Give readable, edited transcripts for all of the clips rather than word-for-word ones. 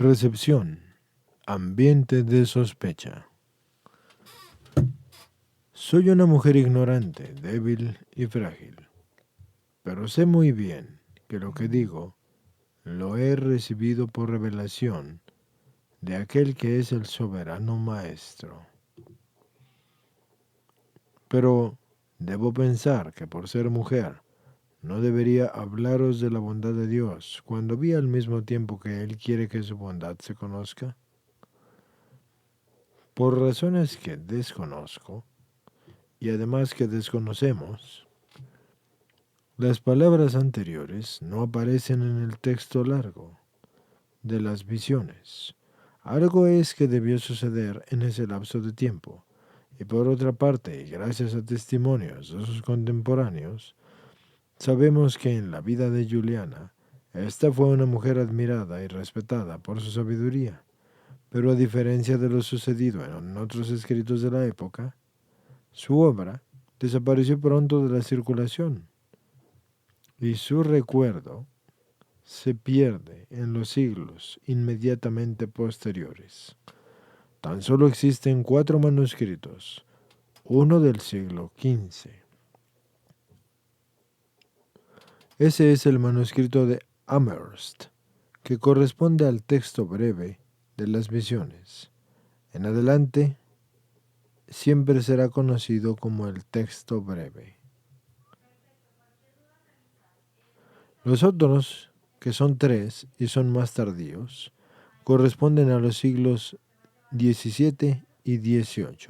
Recepción. Ambiente de sospecha. Soy una mujer ignorante, débil y frágil, pero sé muy bien que lo que digo lo he recibido por revelación de aquel que es el soberano maestro. Pero debo pensar que por ser mujer no debería hablaros de la bondad de Dios cuando vi al mismo tiempo que Él quiere que su bondad se conozca. Por razones que desconozco, y además que desconocemos, las palabras anteriores no aparecen en el texto largo de las visiones. Algo es que debió suceder en ese lapso de tiempo, y por otra parte, y gracias a testimonios de sus contemporáneos, sabemos que en la vida de Juliana, esta fue una mujer admirada y respetada por su sabiduría, pero a diferencia de lo sucedido en otros escritos de la época, su obra desapareció pronto de la circulación y su recuerdo se pierde en los siglos inmediatamente posteriores. Tan solo existen 4 manuscritos, uno del siglo XV. Ese es el manuscrito de Amherst, que corresponde al texto breve de las visiones. En adelante, siempre será conocido como el texto breve. Los otros, que son 3 y son más tardíos, corresponden a los siglos XVII y XVIII.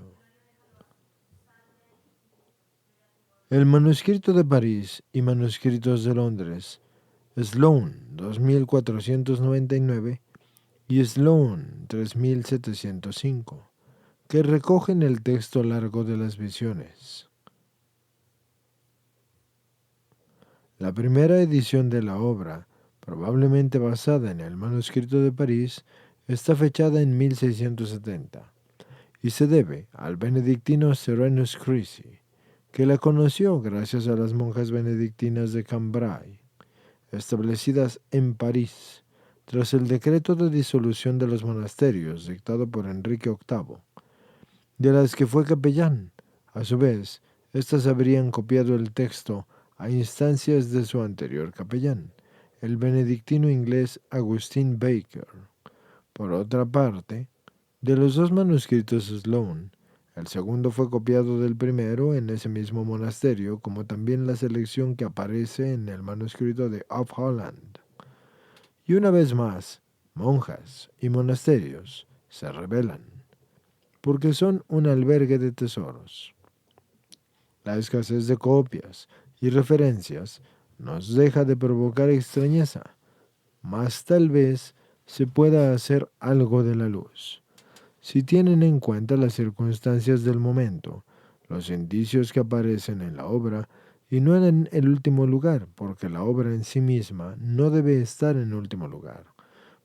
El manuscrito de París y manuscritos de Londres, Sloane 2499 y Sloane 3705, que recogen el texto largo de las visiones. La primera edición de la obra, probablemente basada en el manuscrito de París, está fechada en 1670 y se debe al benedictino Serenus Creasy, que la conoció gracias a las monjas benedictinas de Cambrai, establecidas en París, tras el decreto de disolución de los monasterios dictado por Enrique VIII, de las que fue capellán. A su vez, éstas habrían copiado el texto a instancias de su anterior capellán, el benedictino inglés Agustín Baker. Por otra parte, de los 2 manuscritos Sloane, el segundo fue copiado del primero en ese mismo monasterio, como también la selección que aparece en el manuscrito de Of Holland. Y una vez más, monjas y monasterios se rebelan, porque son un albergue de tesoros. La escasez de copias y referencias nos deja de provocar extrañeza, mas tal vez se pueda hacer algo de la luz. Si tienen en cuenta las circunstancias del momento, los indicios que aparecen en la obra, y no en el último lugar, porque la obra en sí misma no debe estar en último lugar.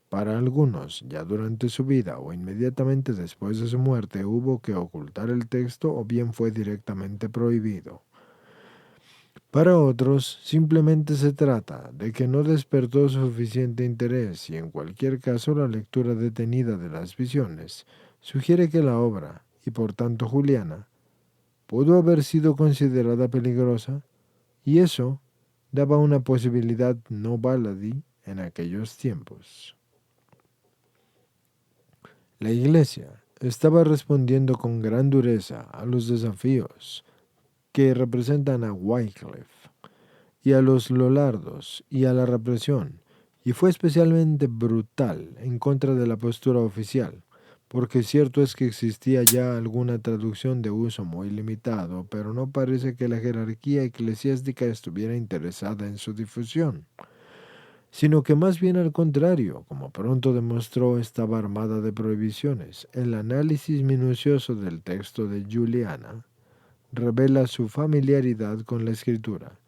Para algunos, ya durante su vida o inmediatamente después de su muerte, hubo que ocultar el texto o bien fue directamente prohibido. Para otros, simplemente se trata de que no despertó suficiente interés y en cualquier caso la lectura detenida de las visiones sugiere que la obra, y por tanto Juliana, pudo haber sido considerada peligrosa, y eso daba una posibilidad no baladí en aquellos tiempos. La Iglesia estaba respondiendo con gran dureza a los desafíos que representan a Wycliffe y a los Lollardos y a la represión, y fue especialmente brutal en contra de la postura oficial, porque cierto es que existía ya alguna traducción de uso muy limitado, pero no parece que la jerarquía eclesiástica estuviera interesada en su difusión, sino que más bien al contrario, como pronto demostró, estaba armada de prohibiciones. El análisis minucioso del texto de Juliana revela su familiaridad con la escritura,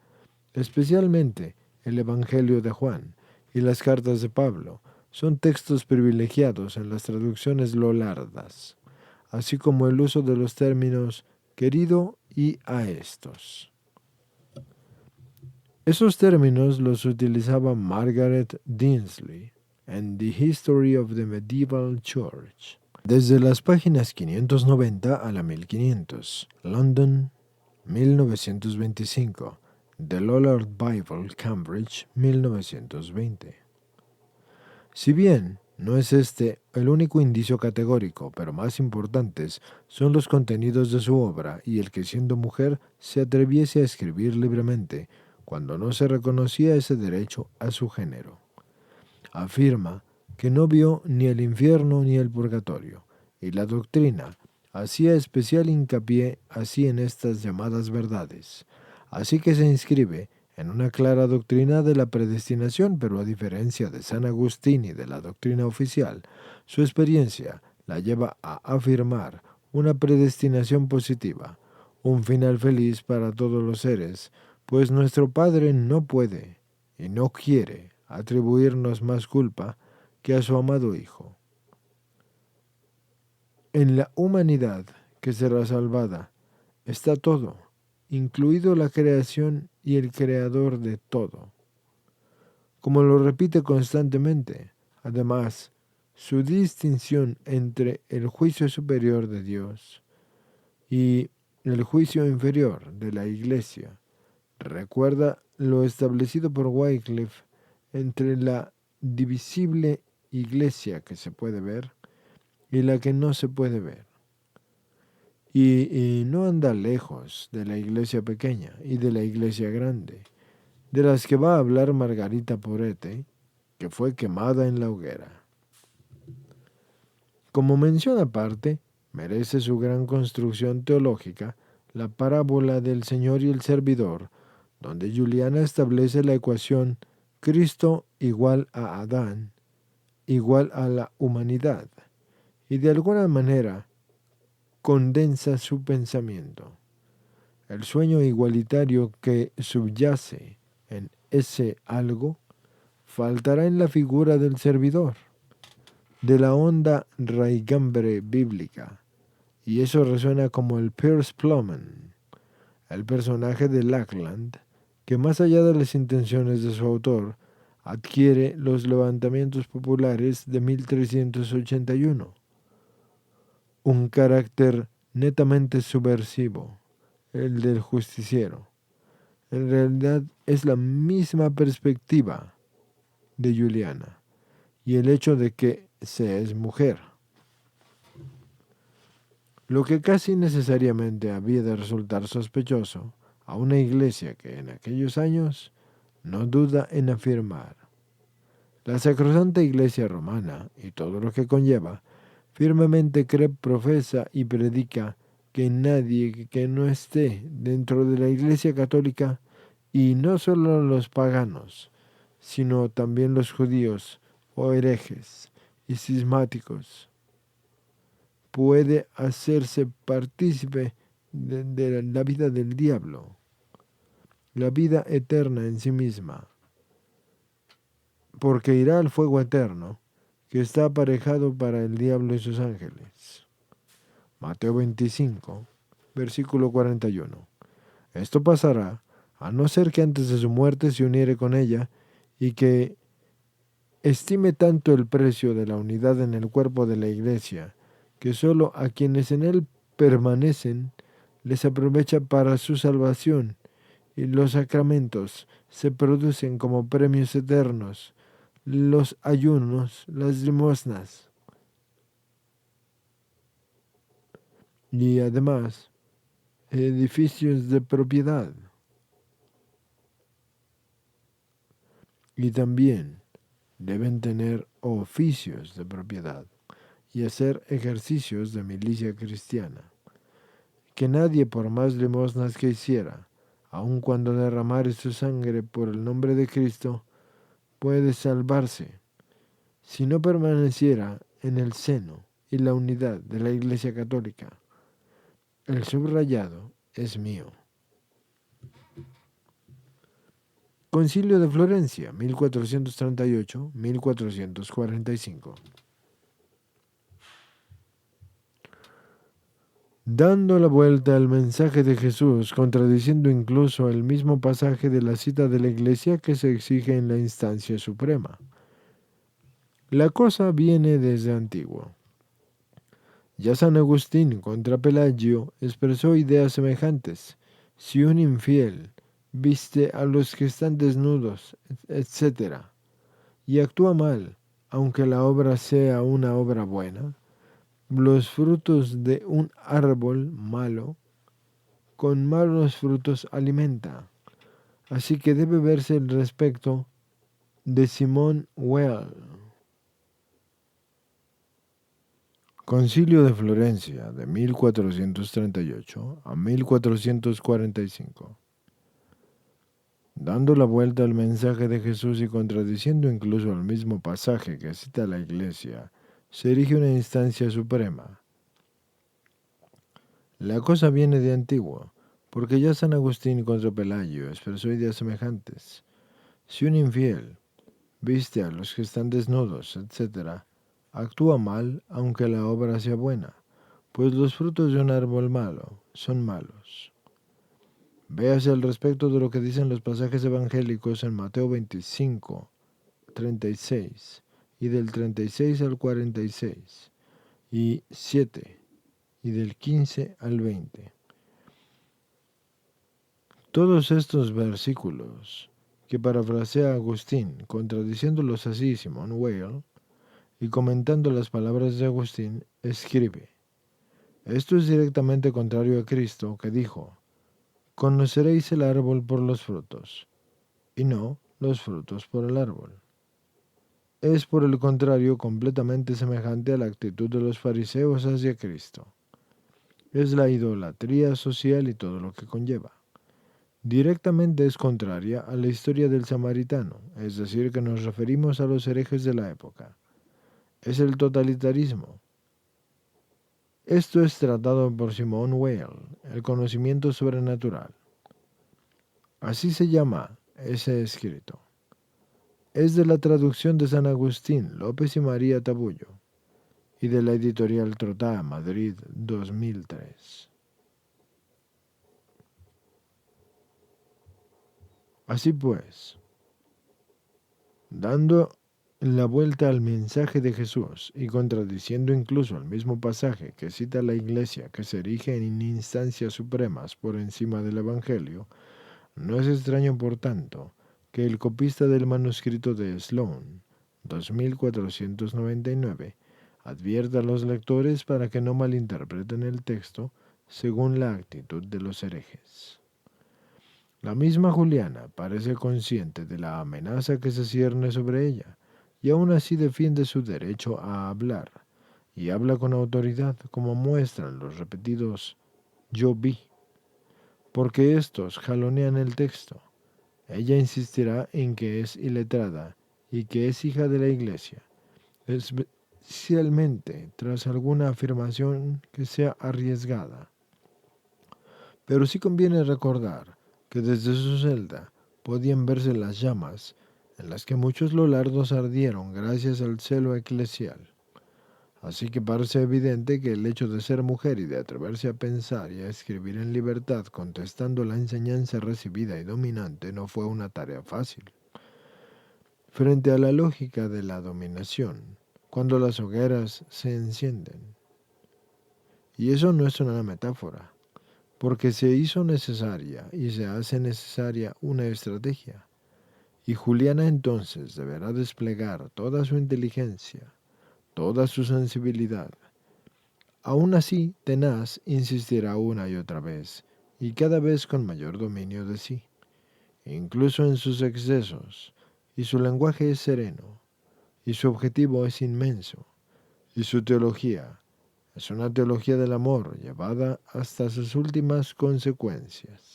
especialmente el Evangelio de Juan y las cartas de Pablo. Son textos privilegiados en las traducciones lollardas, así como el uso de los términos querido y a estos. Esos términos los utilizaba Margaret Dinsley and the History of the Medieval Church. Desde las páginas 590 a la 1500. London, 1925. The Lollard Bible, Cambridge, 1920. Si bien no es este el único indicio categórico, pero más importantes son los contenidos de su obra y el que siendo mujer se atreviese a escribir libremente cuando no se reconocía ese derecho a su género. Afirma que no vio ni el infierno ni el purgatorio, y la doctrina hacía especial hincapié así en estas llamadas verdades. Así que se inscribe en una clara doctrina de la predestinación, pero a diferencia de San Agustín y de la doctrina oficial, su experiencia la lleva a afirmar una predestinación positiva, un final feliz para todos los seres, pues nuestro Padre no puede y no quiere atribuirnos más culpa que a su amado Hijo. En la humanidad que será salvada está todo, incluido la creación y el creador de todo. Como lo repite constantemente, además, su distinción entre el juicio superior de Dios y el juicio inferior de la Iglesia recuerda lo establecido por Wycliffe entre la divisible Iglesia que se puede ver y la que no se puede ver. Y no anda lejos de la iglesia pequeña y de la iglesia grande, de las que va a hablar Margarita Porete, que fue quemada en la hoguera. Como mención aparte, merece su gran construcción teológica la parábola del Señor y el servidor, donde Juliana establece la ecuación Cristo igual a Adán, igual a la humanidad, y de alguna manera condensa su pensamiento. El sueño igualitario que subyace en ese algo faltará en la figura del servidor, de la honda raigambre bíblica, y eso resuena como el Piers Plowman, el personaje de Lackland, que más allá de las intenciones de su autor, adquiere los levantamientos populares de 1381. Un carácter netamente subversivo, el del justiciero. En realidad es la misma perspectiva de Juliana y el hecho de que se es mujer. Lo que casi necesariamente había de resultar sospechoso a una iglesia que en aquellos años no duda en afirmar. La sacrosanta iglesia romana y todo lo que conlleva firmemente cree, profesa y predica que nadie que no esté dentro de la Iglesia Católica, y no solo los paganos, sino también los judíos o herejes y cismáticos, puede hacerse partícipe de la vida del diablo, la vida eterna en sí misma, porque irá al fuego eterno que está aparejado para el diablo y sus ángeles. Mateo 25, versículo 41. Esto pasará a no ser que antes de su muerte se uniere con ella y que estime tanto el precio de la unidad en el cuerpo de la iglesia, que sólo a quienes en él permanecen les aprovecha para su salvación, y los sacramentos se producen como premios eternos, los ayunos, las limosnas. Y además, edificios de propiedad. Y también deben tener oficios de propiedad y hacer ejercicios de milicia cristiana. Que nadie, por más limosnas que hiciera, aun cuando derramare su sangre por el nombre de Cristo, puede salvarse, si no permaneciera en el seno y la unidad de la Iglesia Católica. El subrayado es mío. Concilio de Florencia, 1438-1445. Dando la vuelta al mensaje de Jesús, contradiciendo incluso el mismo pasaje de la cita de la Iglesia que se exige en la instancia suprema. La cosa viene desde antiguo. Ya San Agustín contra Pelagio expresó ideas semejantes. Si un infiel viste a los que están desnudos, etc., y actúa mal, aunque la obra sea una obra buena, los frutos de un árbol malo con malos frutos alimenta. Así que debe verse el respecto de Simón Weil. Concilio de Florencia de 1438 a 1445. Dando la vuelta al mensaje de Jesús y contradiciendo incluso el mismo pasaje que cita la Iglesia, se erige una instancia suprema. La cosa viene de antiguo, porque ya San Agustín contra Pelagio expresó ideas semejantes. Si un infiel viste a los que están desnudos, etc., actúa mal aunque la obra sea buena, pues los frutos de un árbol malo son malos. Véase al respecto de lo que dicen los pasajes evangélicos en Mateo 25, 36, y del 36 al 46, y 7, y del 15 al 20. Todos estos versículos que parafrasea Agustín, contradiciéndolos así Simón Weil, y comentando las palabras de Agustín, escribe: esto es directamente contrario a Cristo, que dijo: conoceréis el árbol por los frutos, y no los frutos por el árbol. Es por el contrario completamente semejante a la actitud de los fariseos hacia Cristo. Es la idolatría social y todo lo que conlleva. Directamente es contraria a la historia del samaritano, es decir, que nos referimos a los herejes de la época. Es el totalitarismo. Esto es tratado por Simón Weil, el conocimiento sobrenatural. Así se llama ese escrito. Es de la traducción de San Agustín, López y María Tabullo, y de la editorial Trotá, Madrid, 2003. Así pues, dando la vuelta al mensaje de Jesús y contradiciendo incluso el mismo pasaje que cita la Iglesia, que se erige en instancias supremas por encima del Evangelio, no es extraño, por tanto, que el copista del manuscrito de Sloan, 2499, advierta a los lectores para que no malinterpreten el texto según la actitud de los herejes. La misma Juliana parece consciente de la amenaza que se cierne sobre ella, y aún así defiende su derecho a hablar, y habla con autoridad, como muestran los repetidos yo vi, porque estos jalonean el texto. Ella insistirá en que es iletrada y que es hija de la Iglesia, especialmente tras alguna afirmación que sea arriesgada. Pero sí conviene recordar que desde su celda podían verse las llamas en las que muchos lolardos ardieron gracias al celo eclesial. Así que parece evidente que el hecho de ser mujer y de atreverse a pensar y a escribir en libertad contestando la enseñanza recibida y dominante no fue una tarea fácil. Frente a la lógica de la dominación, cuando las hogueras se encienden. Y eso no es una metáfora, porque se hizo necesaria y se hace necesaria una estrategia. Y Juliana entonces deberá desplegar toda su inteligencia, toda su sensibilidad. Aún así, tenaz insistirá una y otra vez, y cada vez con mayor dominio de sí, incluso en sus excesos, y su lenguaje es sereno, y su objetivo es inmenso, y su teología es una teología del amor llevada hasta sus últimas consecuencias.